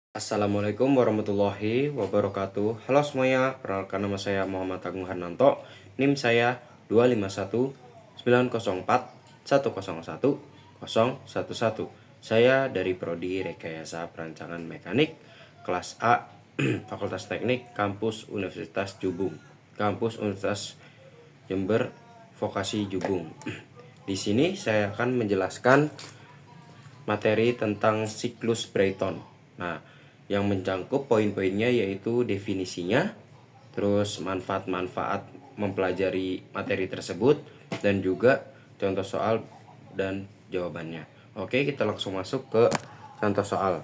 Assalamualaikum warahmatullahi wabarakatuh. Halo semuanya, perkenalkan nama saya Muhammad Agung Harnanto. NIM saya 25190410111. Saya dari Prodi Rekayasa Perancangan Mekanik kelas A Fakultas Teknik Kampus Universitas Jubung. Kampus Universitas Jember Vokasi Jubung. Di sini saya akan menjelaskan materi tentang siklus Brayton. Nah, yang mencangkup poin-poinnya yaitu definisinya, terus manfaat-manfaat mempelajari materi tersebut, dan juga contoh soal dan jawabannya. Oke, kita langsung masuk ke contoh soal.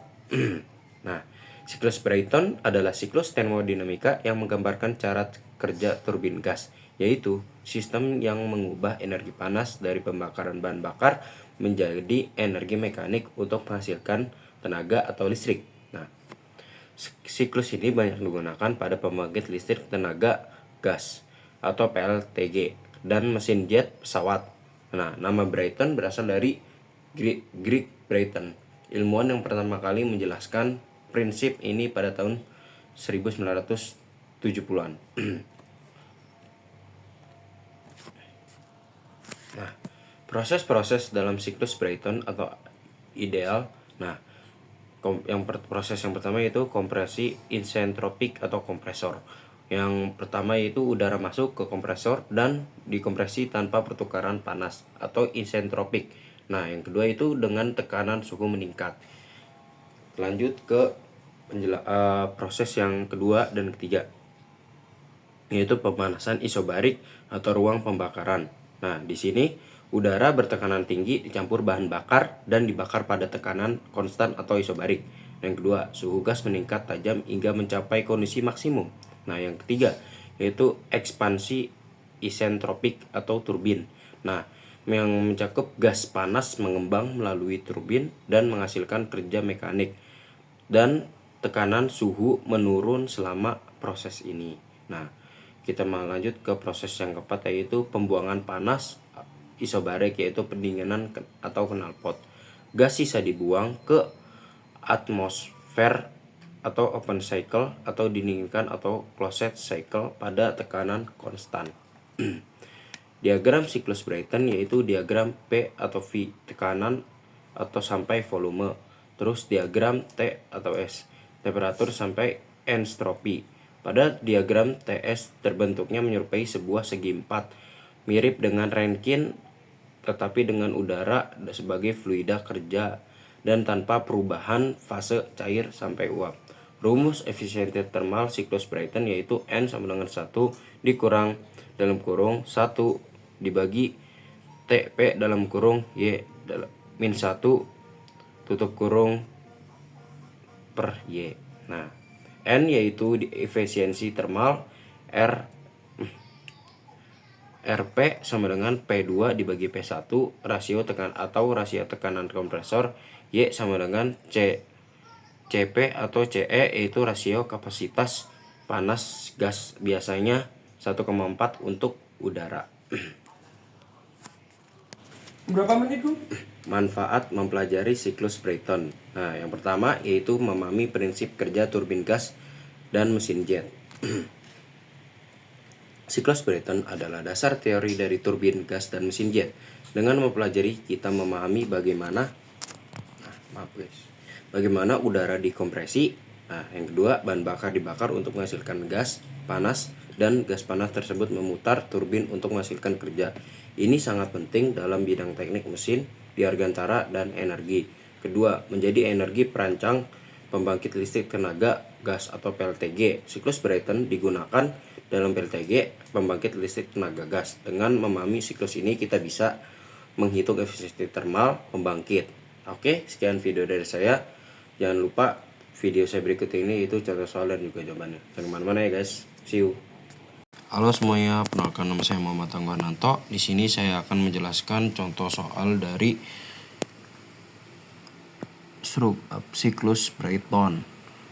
Nah, siklus Brayton adalah siklus termodinamika yang menggambarkan cara kerja turbin gas, yaitu sistem yang mengubah energi panas dari pembakaran bahan bakar menjadi energi mekanik untuk menghasilkan tenaga atau listrik. Nah, siklus ini banyak digunakan pada pembangkit listrik tenaga gas atau PLTG dan mesin jet pesawat. Nah, nama Brayton berasal dari Greek Brayton, ilmuwan yang pertama kali menjelaskan prinsip ini pada tahun 1970-an. Nah, proses-proses dalam siklus Brayton atau ideal. Nah, proses yang pertama itu kompresi isentropik atau kompresor. Yang pertama itu udara masuk ke kompresor dan dikompresi tanpa pertukaran panas atau isentropik. Nah, yang kedua itu dengan tekanan suhu meningkat. Lanjut ke proses yang kedua dan ketiga, yaitu pemanasan isobarik atau ruang pembakaran. Nah, di sini udara bertekanan tinggi dicampur bahan bakar dan dibakar pada tekanan konstan atau isobarik. Yang kedua, suhu gas meningkat tajam hingga mencapai kondisi maksimum. Nah, yang ketiga yaitu ekspansi isentropik atau turbin. Nah, yang mencakup gas panas mengembang melalui turbin dan menghasilkan kerja mekanik, dan tekanan suhu menurun selama proses ini. Nah, kita lanjut ke proses yang keempat, yaitu pembuangan panas isobarik, yaitu pendinginan atau knalpot. Gas sisa dibuang ke atmosfer atau open cycle atau didinginkan atau closed cycle pada tekanan konstan. Diagram siklus Brayton yaitu diagram P atau V tekanan atau sampai volume, terus diagram T atau S temperatur sampai entstropi. Pada diagram TS terbentuknya menyerupai sebuah segi empat, mirip dengan Rankine tetapi dengan udara sebagai fluida kerja dan tanpa perubahan fase cair sampai uap. Rumus efisiensi thermal siklus Brayton yaitu N sama dengan 1 dikurang dalam kurung 1 dibagi TP dalam kurung Y min 1 tutup kurung per Y. Nah, N yaitu efisiensi thermal, RP sama dengan P2 dibagi P1 rasio tekanan kompresor, Y sama dengan CP atau CE yaitu rasio kapasitas panas gas, biasanya 1,4 untuk udara. Berapa menit, Bu? Manfaat mempelajari siklus Brayton. Nah, yang pertama yaitu memahami prinsip kerja turbin gas dan mesin jet. Siklus Brayton adalah dasar teori dari turbin gas dan mesin jet. Dengan mempelajari, kita memahami bagaimana udara dikompresi. Nah, yang kedua, bahan bakar dibakar untuk menghasilkan gas panas, dan gas panas tersebut memutar turbin untuk menghasilkan kerja. Ini sangat penting dalam bidang teknik mesin, dirgantara, dan energi. Kedua, menjadi energi perancang pembangkit listrik tenaga gas atau PLTG. Siklus Brayton digunakan dalam PLTG, pembangkit listrik tenaga gas. Dengan memahami siklus ini, kita bisa menghitung efisiensi thermal pembangkit. Oke, sekian video dari saya. Jangan lupa video saya berikut ini itu contoh soal dan juga jawabannya. Jangan kemana-mana ya guys. See you. Halo semuanya, perkenalkan nama saya Muhammad Agung Harnanto. Di sini saya akan menjelaskan contoh soal dari siklus Brayton.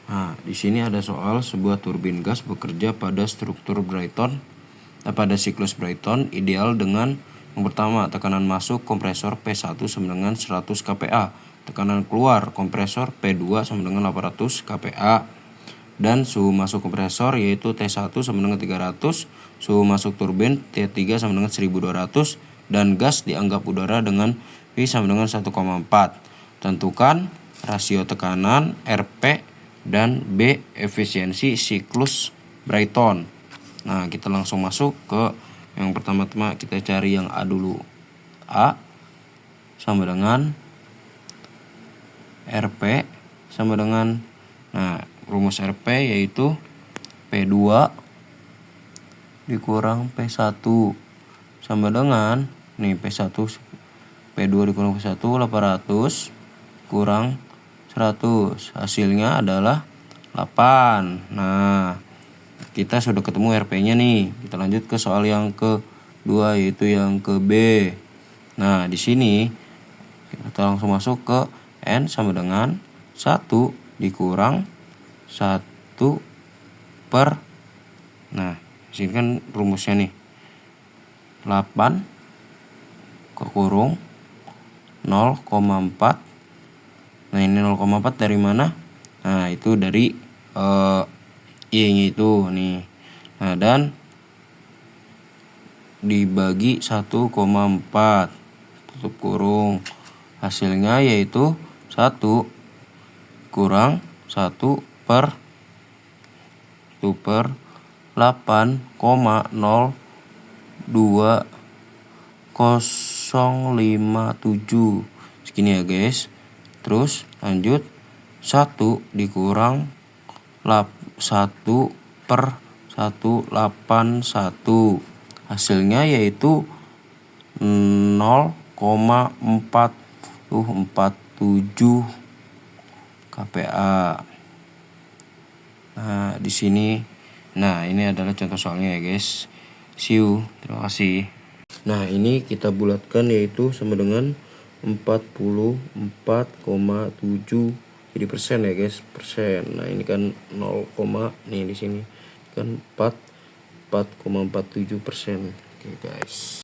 Nah, di sini ada soal sebuah turbin gas bekerja pada struktur Brayton. Pada siklus Brayton ideal dengan yang pertama, tekanan masuk kompresor P1 sama dengan 100 kPa. tekanan keluar kompresor P2 sama dengan 800 kPa, dan suhu masuk kompresor yaitu T1 sama dengan 300, suhu masuk turbin T3 sama dengan 1200, dan gas dianggap udara dengan V sama dengan 1,4. Tentukan rasio tekanan RP dan B efisiensi siklus Brayton. Nah, kita langsung masuk ke yang pertama-tama, kita cari yang A dulu. A sama dengan RP sama dengan, nah, rumus RP yaitu P2 dikurang P1 sama dengan, nih P1 P2 dikurang P1 800 kurang 100, hasilnya adalah 8. Nah, kita sudah ketemu RP-nya nih. Kita lanjut ke soal yang kedua, yaitu yang ke B. Nah, di sini kita langsung masuk ke N sama dengan 1 dikurang 1 per, nah, di sini kan rumusnya nih 8 kekurung 0,4. Nah, ini 0,4 dari mana? Nah, itu dari Y-nya itu nih. Nah, dan dibagi 1,4 tutup kurung, hasilnya yaitu 1 kurang 1 per 8,02057 segini ya guys. Terus lanjut 1 dikurang 1 per 181, hasilnya yaitu 0,4047 kPa. Nah, di sini, nah, ini adalah contoh soalnya ya guys. See you, terima kasih. Nah, ini kita bulatkan yaitu sama dengan 44,7 jadi persen ya guys, persen. Nah, ini kan 0, nih di sini kan 4,47%. Oke guys.